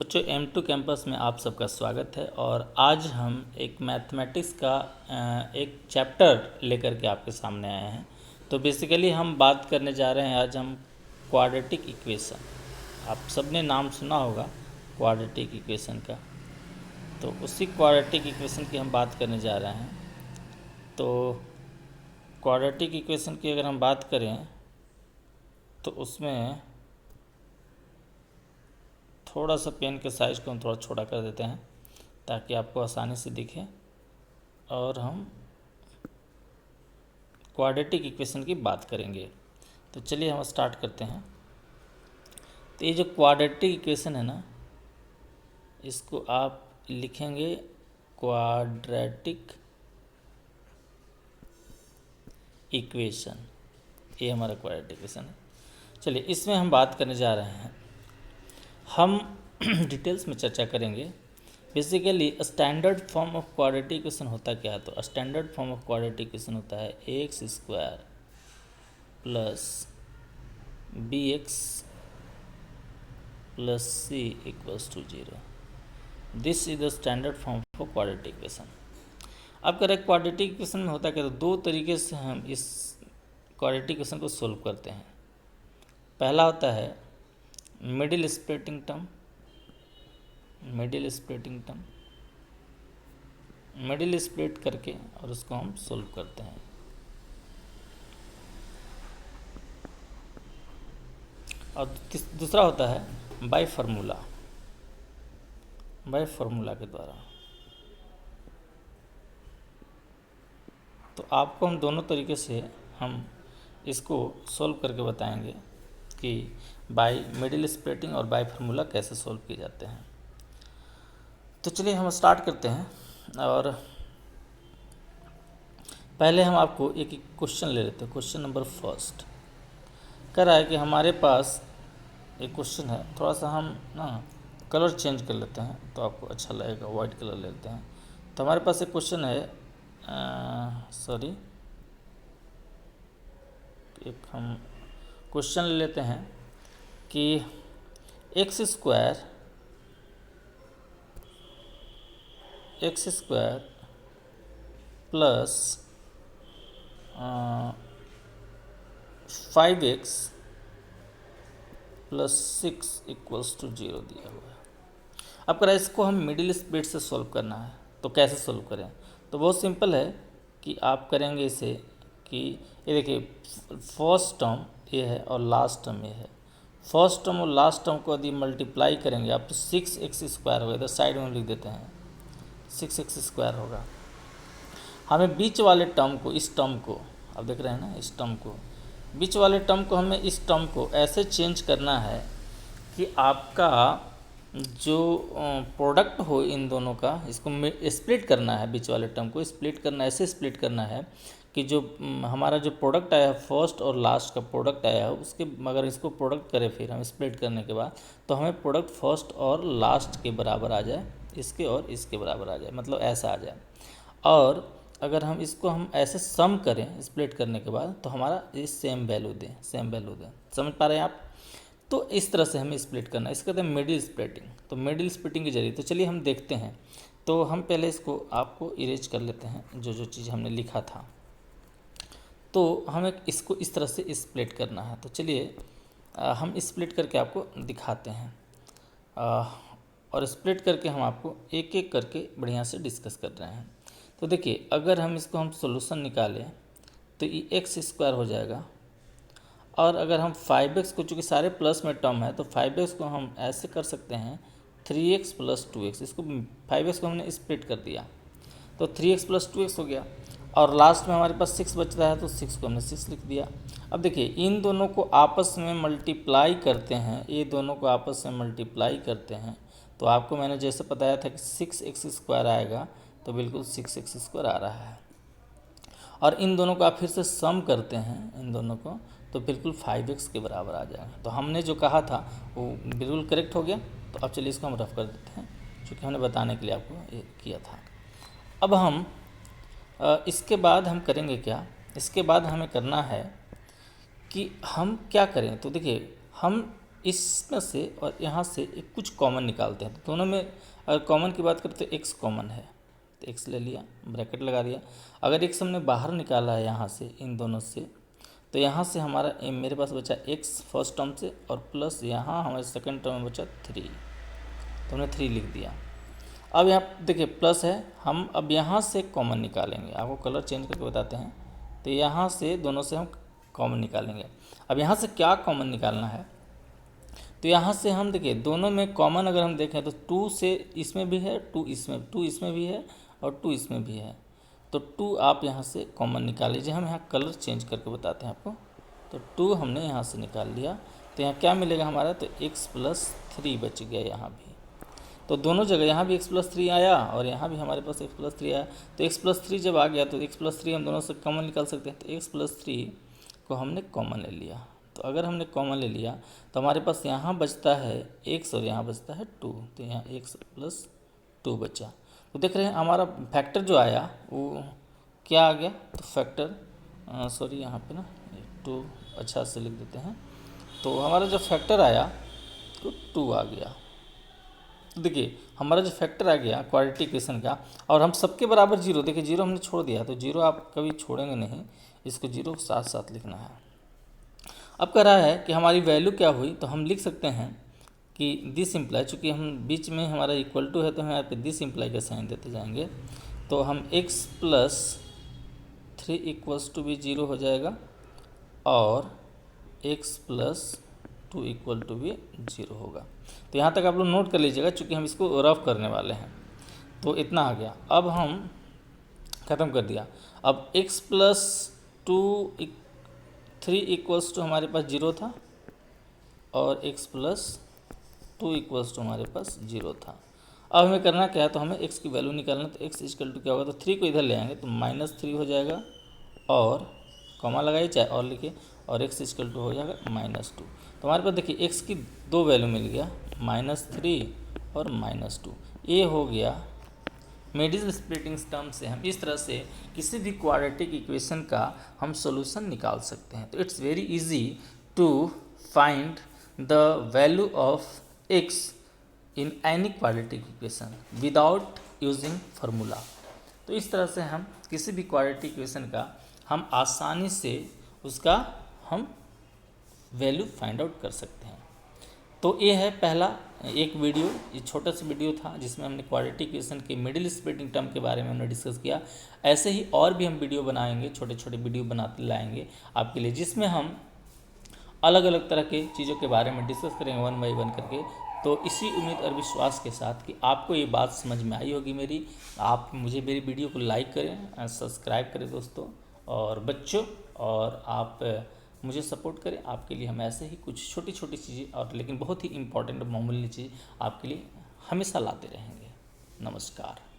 बच्चों M2 campus में आप सबका स्वागत है। और आज हम एक मैथमेटिक्स का एक चैप्टर लेकर के आपके सामने आए हैं। तो बेसिकली हम बात करने जा रहे हैं आज हम क्वाड्रेटिक इक्वेशन। आप सबने नाम सुना होगा क्वाड्रेटिक इक्वेशन का, तो उसी क्वाड्रेटिक इक्वेशन की हम बात करने जा रहे हैं। तो क्वाड्रेटिक इक्वेशन की अगर हम बात करें तो उसमें थोड़ा सा पेन के साइज़ को हम थोड़ा छोटा कर देते हैं ताकि आपको आसानी से दिखे और हम क्वाड्रेटिक इक्वेशन की बात करेंगे। तो चलिए हम स्टार्ट करते हैं। तो ये जो क्वाड्रेटिक इक्वेशन है ना, इसको आप लिखेंगे क्वाड्रेटिक इक्वेशन। ये हमारा क्वाड्रेटिक इक्वेशन है। चलिए इसमें हम बात करने जा रहे हैं, हम डिटेल्स में चर्चा करेंगे। Basically standard form of quadratic equation होता क्या है? तो standard form of quadratic equation होता है X square plus B X plus C equals to 0। This is the standard form of quadratic equation. अब कह रहे क्वाड्रेटिक इक्वेशन में होता क्या? तो दो तरीके से हम इस क्वाड्रेटिक इक्वेशन को सोल्व करते हैं। पहला होता है middle splitting term. Middle split करके और उसको हम सोल्व करते हैं। और दूसरा होता है बाय फार्मूला के द्वारा। तो आपको हम दोनों तरीके से हम इसको सोल्व करके बताएंगे कि बाय मिडिल स्प्लिटिंग और बाय फार्मूला कैसे सोल्व किए जाते हैं। तो चलिए हम स्टार्ट करते हैं। और पहले हम आपको एक क्वेश्चन ले लेते हैं। क्वेश्चन नंबर फर्स्ट कह रहा है कि हमारे पास एक क्वेश्चन है, थोड़ा सा हम ना कलर चेंज कर लेते हैं तो आपको अच्छा लगेगा। वाइट कलर ले लेते हैं। तो हमारे पास एक क्वेश्चन है, एक हम क्वेश्चन ले लेते हैं कि X square plus 5x plus 6 equals to 0 दिया हुआ है। अब कह रहा है इसको हम मिडिल स्प्लिट से सॉल्व करना है। तो कैसे सॉल्व करें? तो बहुत सिंपल है कि आप करेंगे इसे कि ये देखिए फर्स्ट टर्म ये है और लास्ट टर्म ये है। फर्स्ट टर्म और लास्ट टर्म को यदि मल्टीप्लाई करेंगे आप तो 6x स्क्वायर होगा। इधर साइड में लिख देते हैं 6x स्क्वायर होगा। हमें बीच वाले टर्म को, इस टर्म को आप देख रहे हैं ना, इस टर्म को, बीच वाले टर्म को हमें इस टर्म को ऐसे चेंज करना है कि आपका जो प्रोडक्ट हो इन दोनों का, इसको स्प्लिट करना है। बीच वाले टर्म को स्प्लिट करना, ऐसे स्प्लिट करना है कि जो हमारा जो प्रोडक्ट आया है, फर्स्ट और लास्ट का प्रोडक्ट आया है, उसके अगर इसको प्रोडक्ट करें फिर हम स्प्लिट करने के बाद, तो हमें प्रोडक्ट फर्स्ट और लास्ट के बराबर आ जाए, इसके और इसके बराबर आ जाए, मतलब ऐसा आ जाए। और अगर हम इसको हम ऐसे सम करें स्प्लिट करने के बाद, तो हमारा ये सेम वैल्यू दें। समझ पा रहे हैं आप? तो इस तरह से हमें स्प्लिट करना है, इसको कहते हैं मिडिल स्प्लिटिंग। तो मिडिल स्प्लिटिंग के जरिए तो चलिए हम देखते हैं। तो हम पहले इसको आपको इरेज कर लेते हैं, जो चीज़ हमने लिखा था। तो हमें इसको इस तरह से स्प्लिट करना है। तो चलिए हम स्प्लिट करके आपको दिखाते हैं। और स्प्लिट करके हम आपको एक एक करके बढ़िया से डिस्कस कर रहे हैं। तो देखिए अगर हम इसको हम सोल्यूशन निकालें तो ये एक्स स्क्वायर हो जाएगा। और अगर हम 5x को, चूँकि सारे प्लस में टर्म है, तो 5x को हम ऐसे कर सकते हैं 3x प्लस 2x। इसको 5x को हमने स्प्लिट कर दिया तो 3x प्लस 2x हो गया। और लास्ट में हमारे पास 6 बच रहा है तो 6 को हमने 6 लिख दिया। अब देखिए इन दोनों को आपस में मल्टीप्लाई करते हैं, ये दोनों को आपस में मल्टीप्लाई करते हैं। तो आपको मैंने जैसे बताया था कि 6x स्क्वायर आएगा, तो बिल्कुल 6x स्क्वायर आ रहा है। और इन दोनों को आप फिर से सम करते हैं इन दोनों को, तो बिल्कुल 5x के बराबर आ जाएगा। तो हमने जो कहा था वो बिल्कुल करेक्ट हो गया। तो अब चलिए इसको हम रफ कर देते हैं, क्योंकि हमने बताने के लिए आपको ये किया था। अब हम इसके बाद हम करेंगे क्या? इसके बाद हमें करना है कि हम क्या करें। तो देखिए हम इसमें से और यहाँ से एक कुछ कॉमन निकालते हैं। तो दोनों में अगर कॉमन की बात करें तो x कॉमन है, तो x ले लिया, ब्रैकेट लगा दिया। अगर x हमने बाहर निकाला है यहाँ से इन दोनों से, तो यहाँ से हमारा मेरे पास बचा x फर्स्ट टर्म से और प्लस यहाँ हमारे सेकंड टर्म में बचा 3, तो हमने 3 लिख दिया। अब यहाँ देखिए प्लस है, हम अब यहाँ से कॉमन निकालेंगे, आपको कलर चेंज करके बताते हैं। तो यहाँ से दोनों से हम कॉमन निकालेंगे। अब यहाँ से क्या कॉमन निकालना है, तो यहाँ से हम देखिए दोनों में कॉमन अगर हम देखें तो 2 से इसमें भी है, 2 इसमें भी है और 2 इसमें भी है। तो 2 आप यहाँ से कॉमन निकाल लीजिए। हम यहाँ कलर चेंज करके बताते हैं आपको। तो 2 हमने यहाँ से निकाल लिया, तो यहाँ क्या मिलेगा हमारा, तो x+3 बच गया यहाँ भी। तो दोनों जगह यहाँ भी x+3 आया और यहाँ भी हमारे पास x+3 आया। तो x+3 जब आ गया तो x+3 हम दोनों से कॉमन निकाल सकते हैं। तो x+3 को हमने कॉमन ले लिया। तो अगर हमने कॉमन ले लिया तो हमारे पास यहाँ बचता है x और यहाँ बचता है 2, तो यहाँ x+2 बचा। तो देख रहे हैं हमारा फैक्टर जो आया वो क्या आ गया, तो फैक्टर सॉरी यहाँ पे ना 2 अच्छा से लिख देते हैं। तो हमारा जो फैक्टर आया तो 2 आ गया। तो देखिए हमारा जो फैक्टर आ गया क्वाड्रेटिक इक्वेशन का, और हम सबके बराबर 0, देखिए 0 हमने छोड़ दिया, तो 0 आप कभी छोड़ेंगे नहीं, इसको 0 साथ साथ लिखना है। अब कह रहा है कि हमारी वैल्यू क्या हुई, तो हम लिख सकते हैं कि दिस इम्प्लाई, चूँकि हम बीच में हमारा इक्वल टू है तो हम यहाँ पे दिस इम्प्लाई का साइन देते जाएंगे। तो हम x+3 इक्वल्स टू भी 0 हो जाएगा और x+2 इक्वल टू भी 0 होगा। तो यहाँ तक आप लोग नोट कर लीजिएगा, चूँकि हम इसको रफ करने वाले हैं। तो इतना आ गया। अब हम ख़त्म कर दिया। अब x+3 इक्वल्स टू हमारे पास 0 था और x+2 इक्वल्स टू हमारे पास 0 था। अब हमें करना क्या है, तो हमें x की वैल्यू निकालना। तो x इक्वल टू क्या होगा, तो 3 को इधर ले आएंगे तो -3 हो जाएगा और कॉमा लगाइए चाहे और लिखिए, और x इक्वल टू हो जाएगा -2। तो हमारे पास देखिए x की 2 वैल्यू मिल गया, -3 और -2। ये हो गया मिडिल स्प्लिटिंग टर्म से हम इस तरह से किसी भी क्वाड्रेटिक इक्वेशन का हम सॉल्यूशन निकाल सकते हैं। तो it's very easy to find the value of x in any quadratic equation without using formula. तो इस तरह से हम किसी भी क्वाड्रेटिक इक्वेशन का हम आसानी से उसका हम वैल्यू फाइंड आउट कर सकते हैं। तो ये है पहला एक वीडियो, ये छोटा सा वीडियो था जिसमें हमने क्वाड्रेटिक इक्वेशन के मिडिल स्प्लिटिंग टर्म के बारे में हमने डिस्कस किया। ऐसे ही और भी हम वीडियो बनाएंगे, छोटे छोटे वीडियो बनाते लाएंगे आपके लिए, जिसमें हम अलग अलग तरह के चीज़ों के बारे में डिस्कस करेंगे 1 बाई 1 करके। तो इसी उम्मीद और विश्वास के साथ कि आपको ये बात समझ में आई होगी मेरी, आप मुझे मेरी वीडियो को लाइक करें, सब्सक्राइब करें दोस्तों और बच्चों, और आप मुझे सपोर्ट करें। आपके लिए हम ऐसे ही कुछ छोटी छोटी चीज़ें और लेकिन बहुत ही इम्पोर्टेंट मामूली चीज़ आपके लिए हमेशा लाते रहेंगे। नमस्कार।